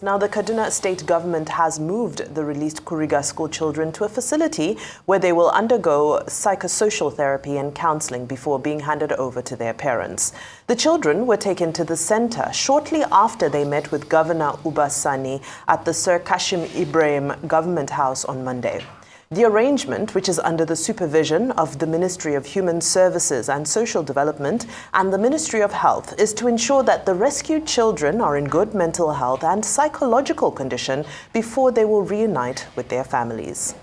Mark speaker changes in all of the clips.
Speaker 1: Now, the Kaduna state government has moved the released Kuriga school children to a facility where they will undergo psychosocial therapy and counseling before being handed over to their parents. The children were taken to the center shortly after they met with Governor Sani at the Sir Kashim Ibrahim Government House on Monday. The arrangement, which is under the supervision of the Ministry of Human Services and Social Development and the Ministry of Health, is to ensure that the rescued children are in good mental health and psychological condition before they will reunite with their families.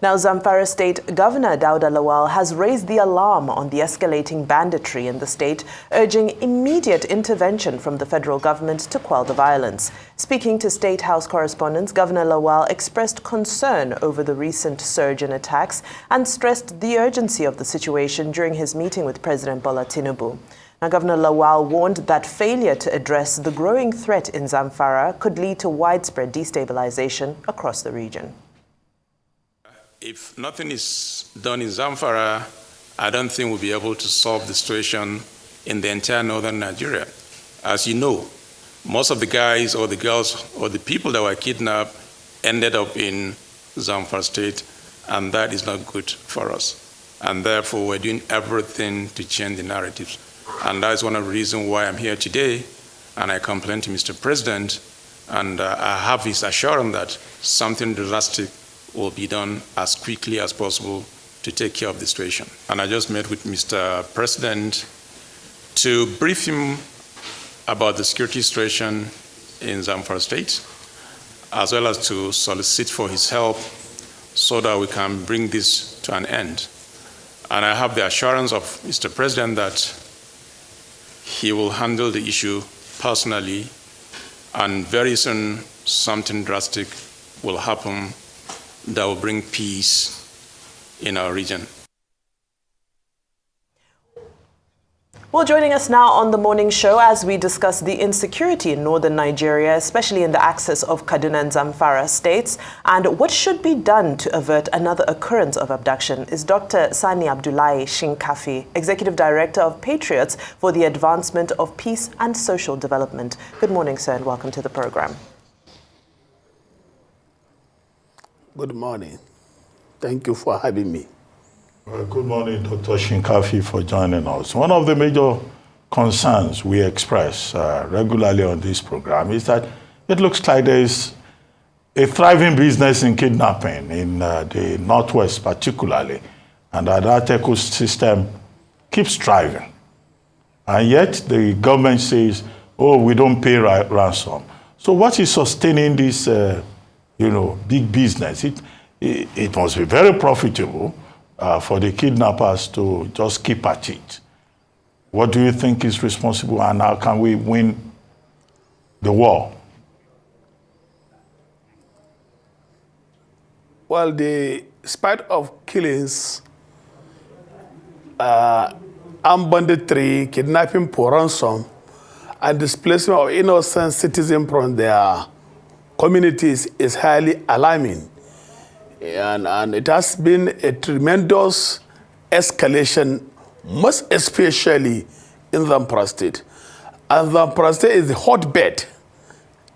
Speaker 1: Now, Zamfara State Governor Dauda Lawal has raised the alarm on the escalating banditry in the state, urging immediate intervention from the federal government to quell the violence. Speaking to State House correspondents, Governor Lawal expressed concern over the recent surge in attacks and stressed the urgency of the situation during his meeting with President Bola Tinubu. Now, Governor Lawal warned that failure to address the growing threat in Zamfara could lead to widespread destabilization across the region.
Speaker 2: If nothing is done in Zamfara, I don't think we'll be able to solve the situation in the entire northern Nigeria. As you know, most of the guys or the girls or the people that were kidnapped ended up in Zamfara State, and that is not good for us. And therefore, we're doing everything to change the narratives. And that is one of the reasons why I'm here today, and I complained to Mr. President, and I have his assurance that something drastic will be done as quickly as possible to take care of the situation. And I just met with Mr. President to brief him about the security situation in Zamfara State, as well as to solicit for his help so that we can bring this to an end. And I have the assurance of Mr. President that he will handle the issue personally, and very soon something drastic will happen that will bring peace in our region.
Speaker 1: Well, joining us now on the morning show as we discuss the insecurity in northern Nigeria, especially in the axis of Kaduna and Zamfara states, and what should be done to avert another occurrence of abduction, is Dr. Sani Abdullahi Shinkafi, Executive Director of Patriots for the Advancement of Peace and Social Development. Good morning, sir, and welcome to the program.
Speaker 3: Good morning. Thank you for having me.
Speaker 4: Well, good morning, Dr. Shinkafi, for joining us. One of the major concerns we express regularly on this program is that it looks like there is a thriving business in kidnapping in the Northwest particularly, and that ecosystem keeps thriving. And yet the government says, oh, we don't pay ransom. So what is sustaining this big business? It must be very profitable for the kidnappers to just keep at it. What do you think is responsible, and how can we win the war?
Speaker 3: Well, despite of killings, armed banditry, kidnapping for ransom, and displacement of innocent citizens from their communities is highly alarming. And it has been a tremendous escalation, most especially in Zamfara State. And Zamfara State is the hotbed,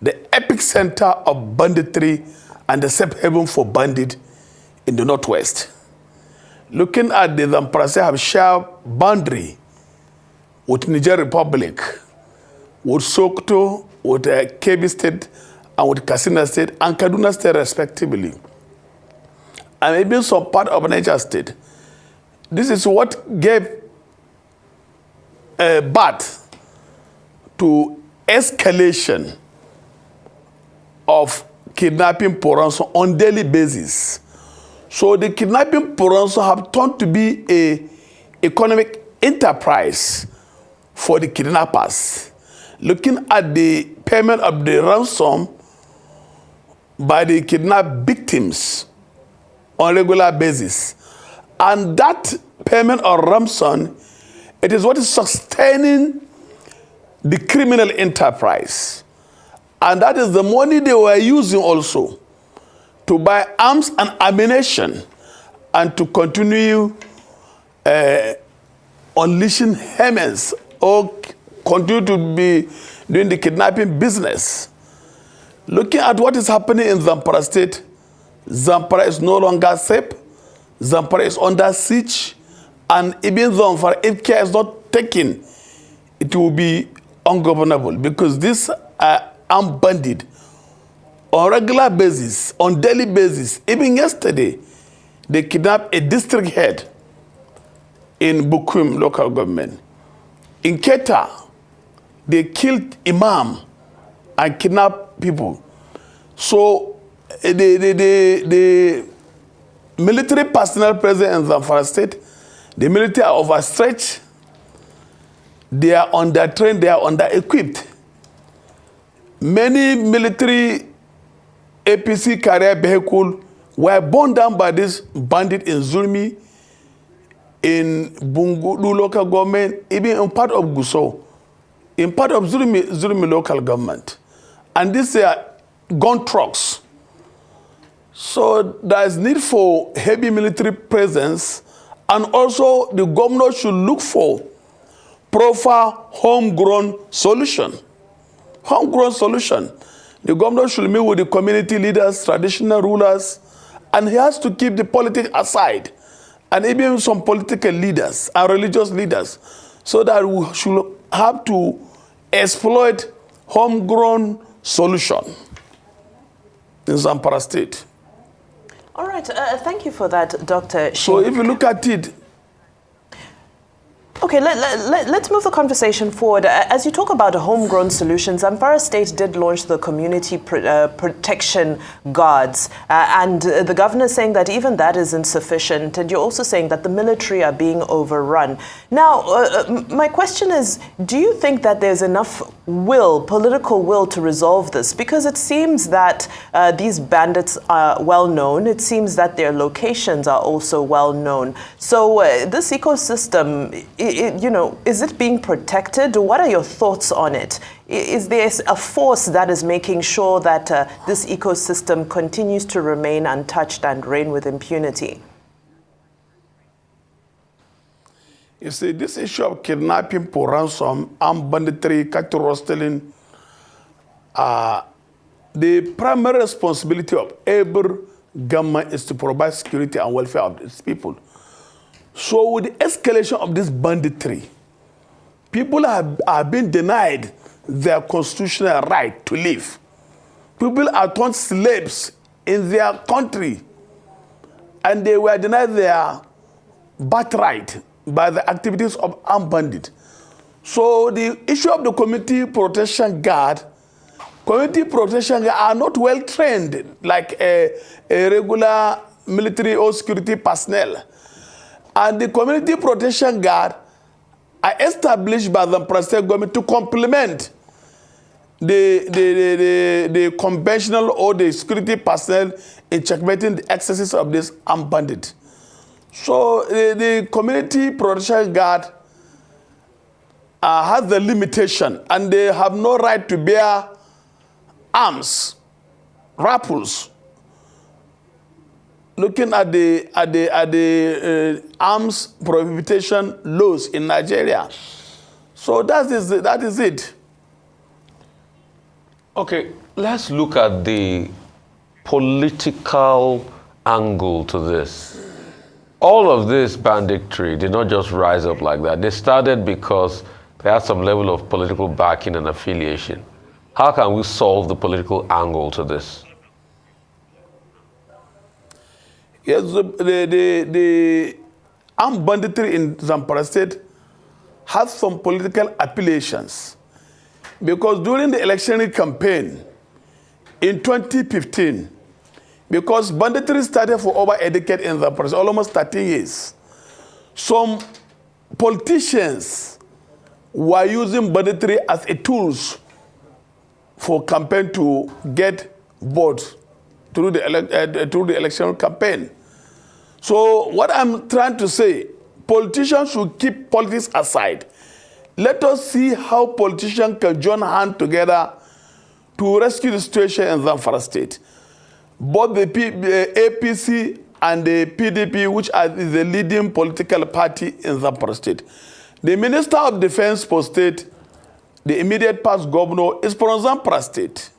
Speaker 3: the epicenter of banditry and the safe haven for bandits in the Northwest. Looking at the Zamfara State have shared boundary with Niger Republic, with Sokoto, with Kebbi State, and with Katsina State and Kaduna State respectively, and maybe some part of Niger State. This is what gave birth to escalation of kidnapping for ransom on daily basis. So the kidnapping for ransom have turned to be an economic enterprise for the kidnappers. Looking at the payment of the ransom by the kidnapped victims on a regular basis. And that payment of ransom, it is what is sustaining the criminal enterprise. And that is the money they were using also to buy arms and ammunition and to continue unleashing Hemens or continue to be doing the kidnapping business. Looking at what is happening in Zamfara state, Zamfara is no longer safe. Zamfara is under siege. And even Zamfara, if care is not taken, it will be ungovernable, because these are armed bandits on regular basis, on daily basis. Even yesterday, they kidnapped a district head in Bukum local government. In Keta, they killed imam and kidnapped people. So the military personnel present in Zamfara state, the military are overstretched, they are under-trained, they are under-equipped. Many military APC carrier vehicles were burned down by this bandit in Zulmi, in Bungudu local government, even in part of Gusau, in part of Zulmi local government. And these are gun trucks. So there is need for heavy military presence, and also the governor should look for proper homegrown solution. Homegrown solution. The governor should meet with the community leaders, traditional rulers, and he has to keep the politics aside, and even some political leaders and religious leaders, so that we should have to exploit homegrown solution in Zamfara state.
Speaker 1: All right, thank you for that, Dr.
Speaker 3: So if you look at it,
Speaker 1: okay, let's move the conversation forward. As you talk about homegrown solutions, Zamfara State did launch the community protection guards, and the governor is saying that even that is insufficient, and you're also saying that the military are being overrun. Now, my question is, do you think that there's enough will, political will, to resolve this? Because it seems that these bandits are well known. It seems that their locations are also well known. So this ecosystem, is it being protected? What are your thoughts on it? Is there a force that is making sure that this ecosystem continues to remain untouched and reign with impunity?
Speaker 3: You see, this issue of kidnapping for ransom, armed banditry, cattle rustling, the primary responsibility of every government is to provide security and welfare of its people. So with the escalation of this banditry, people are being denied their constitutional right to live. People are turned slaves in their country, and they were denied their birthright by the activities of armed bandits. So the issue of the community protection guard are not well trained like a regular military or security personnel. And the community protection guard are established by the State government to complement the conventional or the security personnel in checkmating the excesses of this armed bandit. So the community protection guard has the limitation, and they have no right to bear arms, rifles. Looking at the arms prohibition laws in Nigeria. So that is it.
Speaker 5: Okay, let's look at the political angle to this. All of this banditry did not just rise up like that. They started because they had some level of political backing and affiliation. How can we solve the political angle to this?
Speaker 3: Yes, the armed banditry in Zamfara state has some political affiliations, because during the election campaign in 2015, because banditry started for over a decade in Zamfara state, almost 13 years, some politicians were using banditry as a tools for campaign to get votes through the election campaign. So what I'm trying to say, politicians should keep politics aside. Let us see how politicians can join hands together to rescue the situation in Zamfara state. Both the APC and the PDP, which are the leading political party in Zamfara state. The Minister of Defense for State the immediate past governor, is from Zamfara State.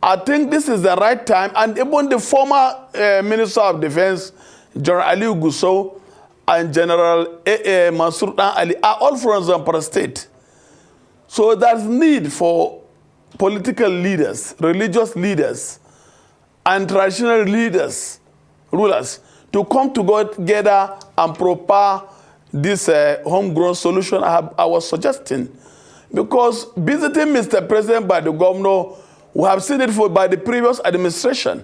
Speaker 3: I think this is the right time, and even the former Minister of Defense, General Ali Gusau, and General Mansour Ali are all from Zamfara State. So there's need for political leaders, religious leaders, and traditional leaders, rulers, to come together and prepare this homegrown solution I was suggesting. Because visiting Mr. President by the governor, we have seen it by the previous administration.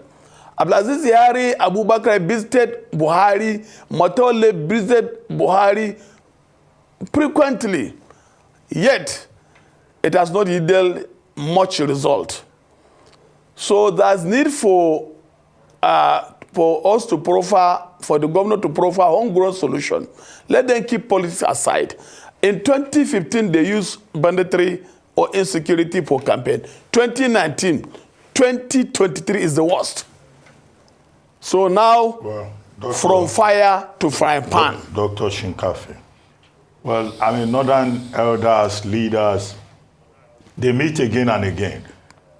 Speaker 3: Abdullahi Yari Abubakar visited Buhari, Matole visited Buhari frequently, yet it has not yielded much result. So there's need for us to proffer, for the governor to proffer a homegrown solution. Let them keep politics aside. In 2015, they used banditry or insecurity for campaign. 2019, 2023 is the worst. So now, well, from fire to frying pan.
Speaker 4: Dr. Shinkafi. Well, I mean, northern elders, leaders, they meet again and again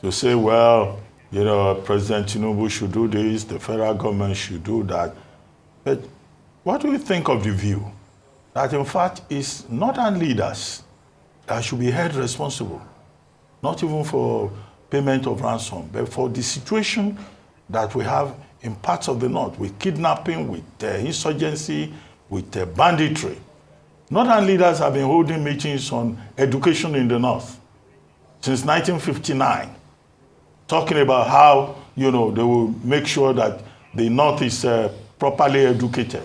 Speaker 4: to say, well, you know, President Tinubu should do this, the federal government should do that. But what do you think of the view that, in fact, it's northern leaders that should be held responsible, not even for payment of ransom, but for the situation that we have in parts of the north, with kidnapping, with insurgency, with banditry? Northern leaders have been holding meetings on education in the north since 1959, talking about how, you know, they will make sure that the north is properly educated.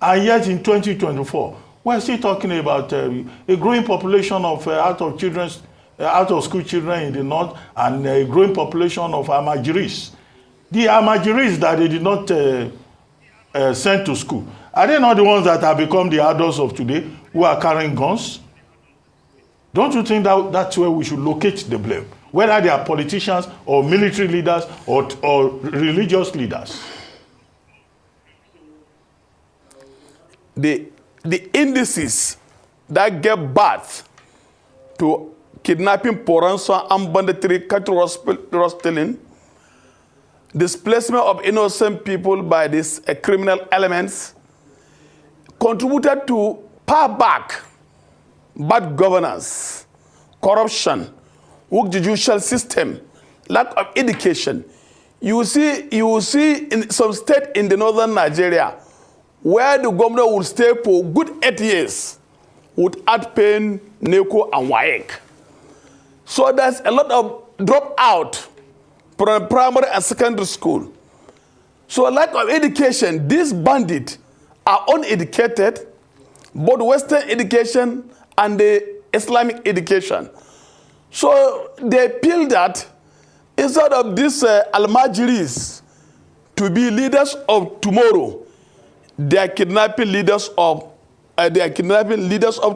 Speaker 4: And yet in 2024, we're still talking about a growing population of out-of-school children in the north, and a growing population of Amajiris. The Amajiris that they did not send to school, are they not the ones that have become the adults of today who are carrying guns? Don't you think that that's where we should locate the blame? Whether they are politicians or military leaders or religious leaders?
Speaker 3: The indices that gave birth to kidnapping, ransom, and banditry, cattle stealing, displacement of innocent people by these criminal elements, contributed to power back bad governance, corruption, weak judicial system, lack of education. You will see in some state in the northern Nigeria where the governor will stay for good 8 years without paying NECO and WAEC. So there's a lot of dropout from primary and secondary school. So lack of education, these bandits are uneducated, both Western education and the Islamic education. So they feel that instead of these Almajiris to be leaders of tomorrow, they are kidnapping leaders of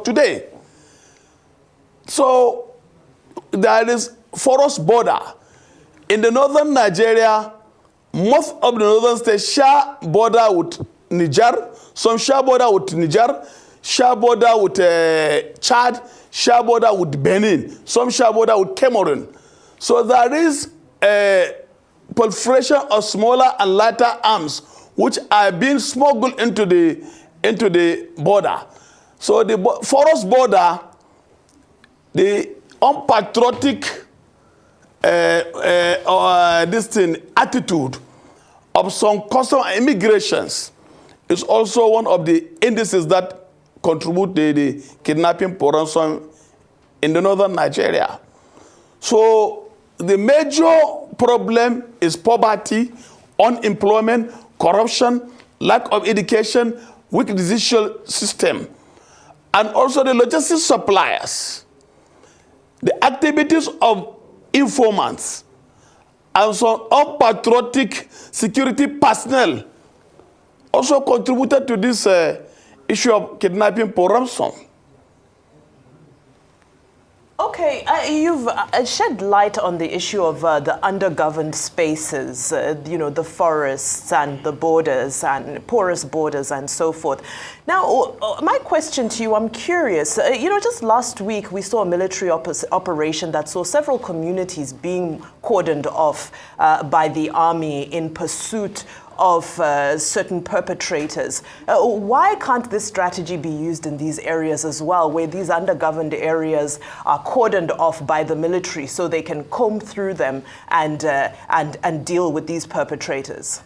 Speaker 3: today. So there is forest border in the northern Nigeria. Most of the northern states share border with Niger, some share border with Niger, share border with Chad, share border with Benin, some share border with Cameroon. So there is a proliferation of smaller and lighter arms which are being smuggled into the border. So the forest border, the unpatriotic attitude of some custom immigrations is also one of the indices that contribute to the kidnapping for ransom in the northern Nigeria. So the major problem is poverty, unemployment, corruption, lack of education, weak judicial system, and also the logistics suppliers, the activities of informants, and some unpatriotic security personnel also contributed to this issue of kidnapping for ransom.
Speaker 1: Okay. Okay, you've shed light on the issue of the undergoverned spaces, the forests and the borders and porous borders and so forth. Now, my question to you, I'm curious, just last week we saw a military operation that saw several communities being cordoned off by the army in pursuit of certain perpetrators. Why can't this strategy be used in these areas as well, where these undergoverned areas are cordoned off by the military so they can comb through them and deal with these perpetrators?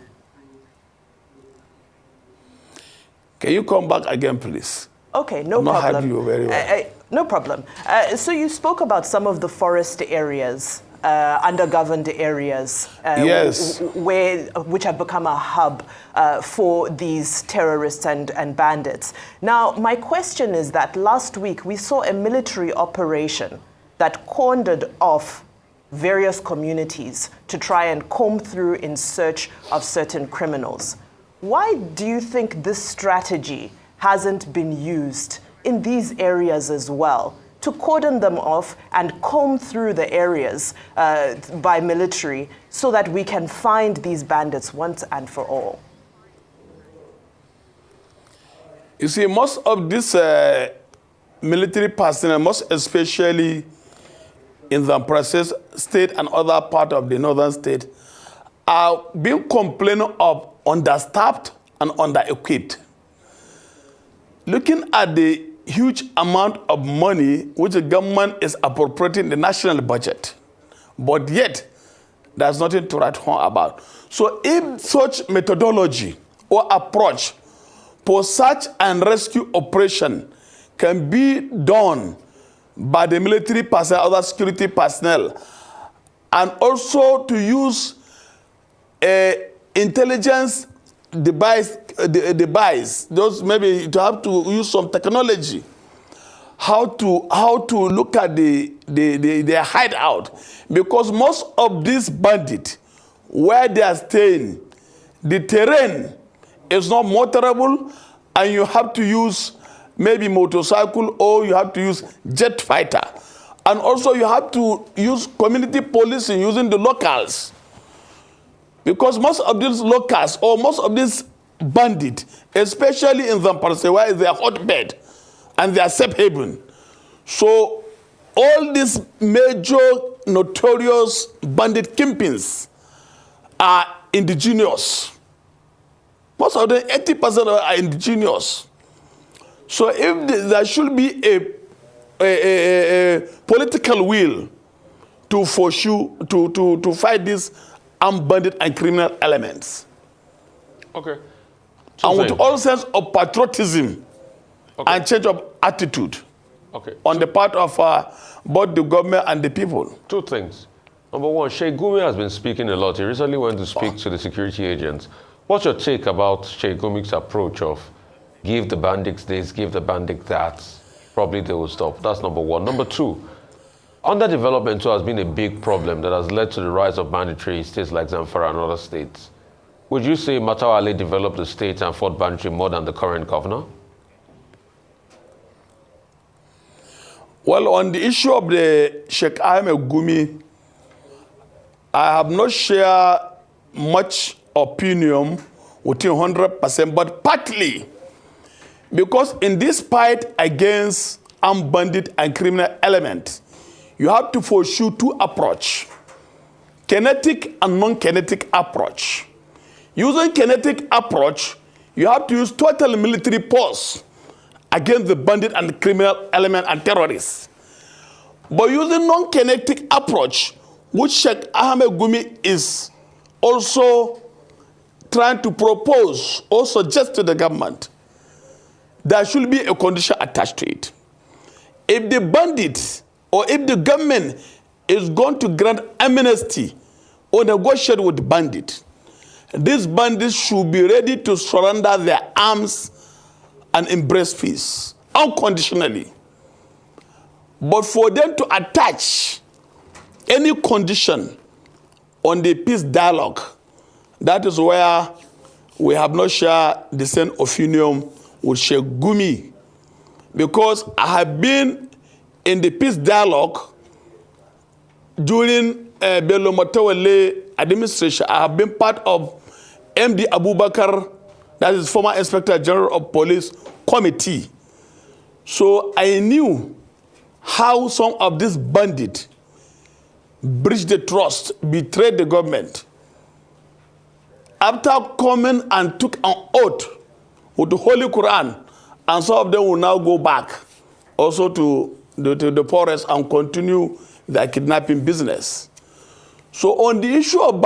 Speaker 3: Can you come back again, please?
Speaker 1: Okay, no
Speaker 3: I'm not
Speaker 1: problem.
Speaker 3: heard you very well.
Speaker 1: No problem. So you spoke about some of the forest areas, undergoverned areas,
Speaker 3: yes,
Speaker 1: which have become a hub for these terrorists and bandits. Now, my question is that last week we saw a military operation that cornered off various communities to try and comb through in search of certain criminals. Why do you think this strategy hasn't been used in these areas as well, to cordon them off and comb through the areas by military so that we can find these bandits once and for all?
Speaker 3: You see, most of this military personnel, most especially in the Zamfara state and other part of the northern state, are being complained of understaffed and under-equipped. Looking at the huge amount of money which the government is appropriating in the national budget, but yet there's nothing to write home about. So if such methodology or approach for search and rescue operation can be done by the military personnel, other security personnel, and also to use intelligence device, those maybe to have to use some technology, how to look at their hideout, because most of these bandits, where they are staying, the terrain is not motorable, and you have to use maybe motorcycle or you have to use jet fighter, and also you have to use community policing using the locals. Because most of these locals or most of these bandits, especially in Zamfara, where is their hotbed and their safe haven. So all these major notorious bandit kingpins are indigenous. Most of them, 80% are indigenous. So if there should be a political will to pursue, to fight these armed bandit and criminal elements.
Speaker 5: Okay.
Speaker 3: And with all sense of patriotism and change of attitude on the part of both the government and the people.
Speaker 5: Two things. Number one, Sheikh Gumi has been speaking a lot. He recently went to speak to the security agents. What's your take about Sheikh Gumi's approach of give the bandits this, give the bandits that? Probably they will stop. That's number one. Number two, underdevelopment too has been a big problem that has led to the rise of banditry in states like Zamfara and other states. Would you say Matawale developed the state and fought banditry more than the current governor?
Speaker 3: Well, on the issue of the Sheikh Ahmed Gumi, I have not shared much opinion with him 100%, but partly because in this fight against armed bandit and criminal elements, you have to pursue two approaches, kinetic and non-kinetic approach. Using kinetic approach, you have to use total military force against the bandit and the criminal element and terrorists. But using non-kinetic approach, which Sheikh Ahmed Gumi is also trying to propose or suggest to the government, there should be a condition attached to it. If the bandits or if the government is going to grant amnesty or negotiate with the bandits, these bandits should be ready to surrender their arms and embrace peace unconditionally. But for them to attach any condition on the peace dialogue, that is where we have not shared the same opinion with Sheikh Gumi. Because I have been in the peace dialogue during Bello Matawale administration, I have been part of MD Abubakar, that is former Inspector General of Police Committee. So I knew how some of these bandits breached the trust, betrayed the government. After coming and took an oath with the Holy Quran, and some of them will now go back also to the forest and continue their kidnapping business. So on the issue of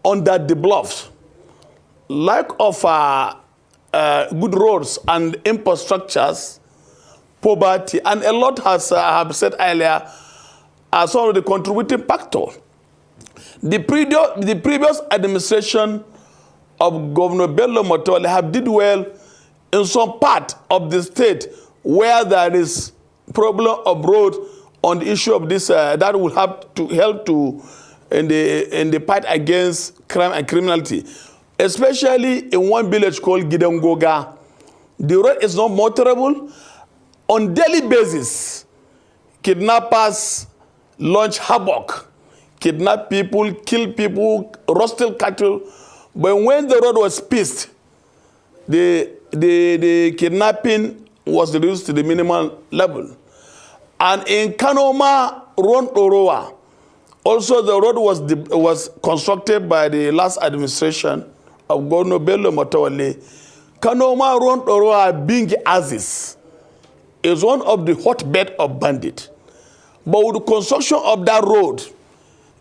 Speaker 3: under the bluffs, lack of good roads and infrastructures, poverty, and a lot has, I have said earlier, are some of the contributing factors. The previous administration of Governor Bello Motole have did well in some part of the state where there is problem of road on the issue of this that will have to help to in the fight against crime and criminality, especially in one village called Gidangoga. The road is not motorable. On daily basis, kidnappers launch havoc, kidnap people, kill people, rustle cattle. But when the road was peaced, the kidnapping was reduced to the minimum level. And in Kanoma, Rondoroa, also the road was constructed by the last administration of Governor Bello Motawale. Kanoma, Rondoroa, being Aziz, is one of the hotbed of bandit. But with the construction of that road,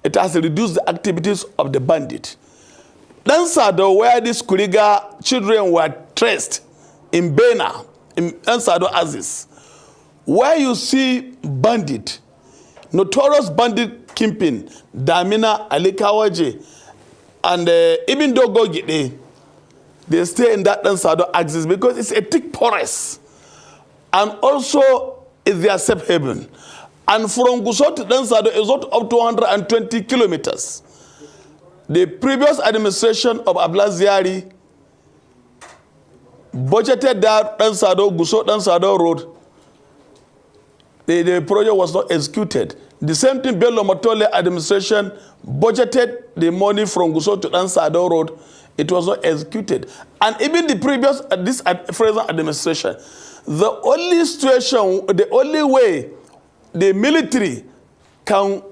Speaker 3: it has reduced the activities of the bandit. Lansado, where these Kuriga children were traced in Bena, in Lansado Aziz, where you see bandit, notorious bandit kingpin, Damina, Alikawaje, and even Dogo Gide, they stay in that Lansado Aziz because it's a thick forest. And also, it's their safe haven. And from Gusau to Lansado is not up to 120 kilometers. The previous administration of Abdullahi budgeted that Gusau road. The project was not executed. The same thing, Bello Motole administration budgeted the money from Gusau to Lansado road. It was not executed. And even the previous, this present administration, the only situation, the only way the military can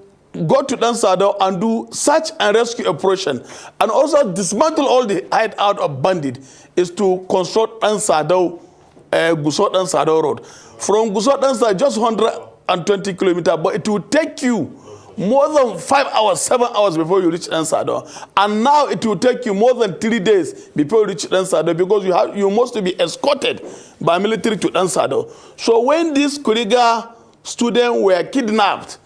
Speaker 3: go to Lansado and do search and rescue operation and also dismantle all the hideout of bandits is to construct Lansado, Gusau Lansado road. From Gusau Lansado, just 120 kilometers, but it will take you more than 5 hours, 7 hours before you reach Lansado. And now it will take you more than 3 days before you reach Lansado because you must be escorted by military to Lansado. So when these Kuriga students were kidnapped,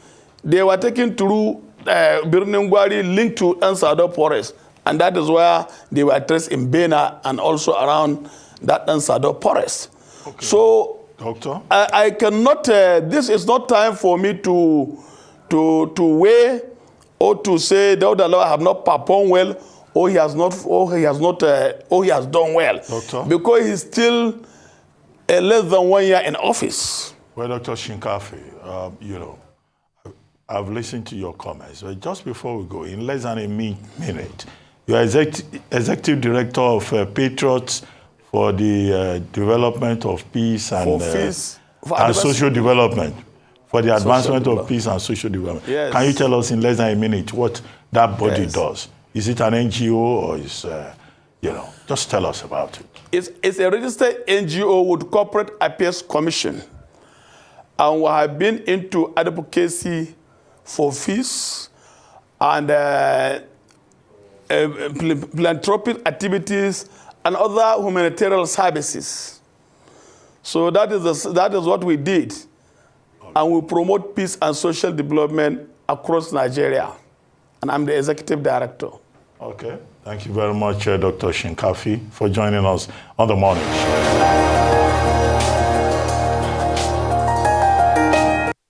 Speaker 3: they were taken through Birningwari linked to Lansado forest. And that is where they were traced in Bena and also around that Lansado forest. Okay. So, Doctor? I cannot, this is not time for me to weigh or to say that the Lord have not performed well or he has done well. Doctor? Because he's still less than 1 year in office.
Speaker 4: Well, Dr. Shinkafi, you know, I've listened to your comments. But just before we go, in less than a minute, you are executive director of Patriots for the development of peace and social development. For the advancement of peace and social development. Yes. Can you tell us in less than a minute what that body does? Is it an NGO or is, you know, just tell us about it.
Speaker 3: It's a registered NGO with Corporate Affairs Commission. And we have been into advocacy for peace and philanthropic activities and other humanitarian services. So that is what we did. And we promote peace and social development across Nigeria. And I'm the executive director.
Speaker 4: Okay. Thank you very much, Dr. Shinkafi, for joining us on The Morning Show.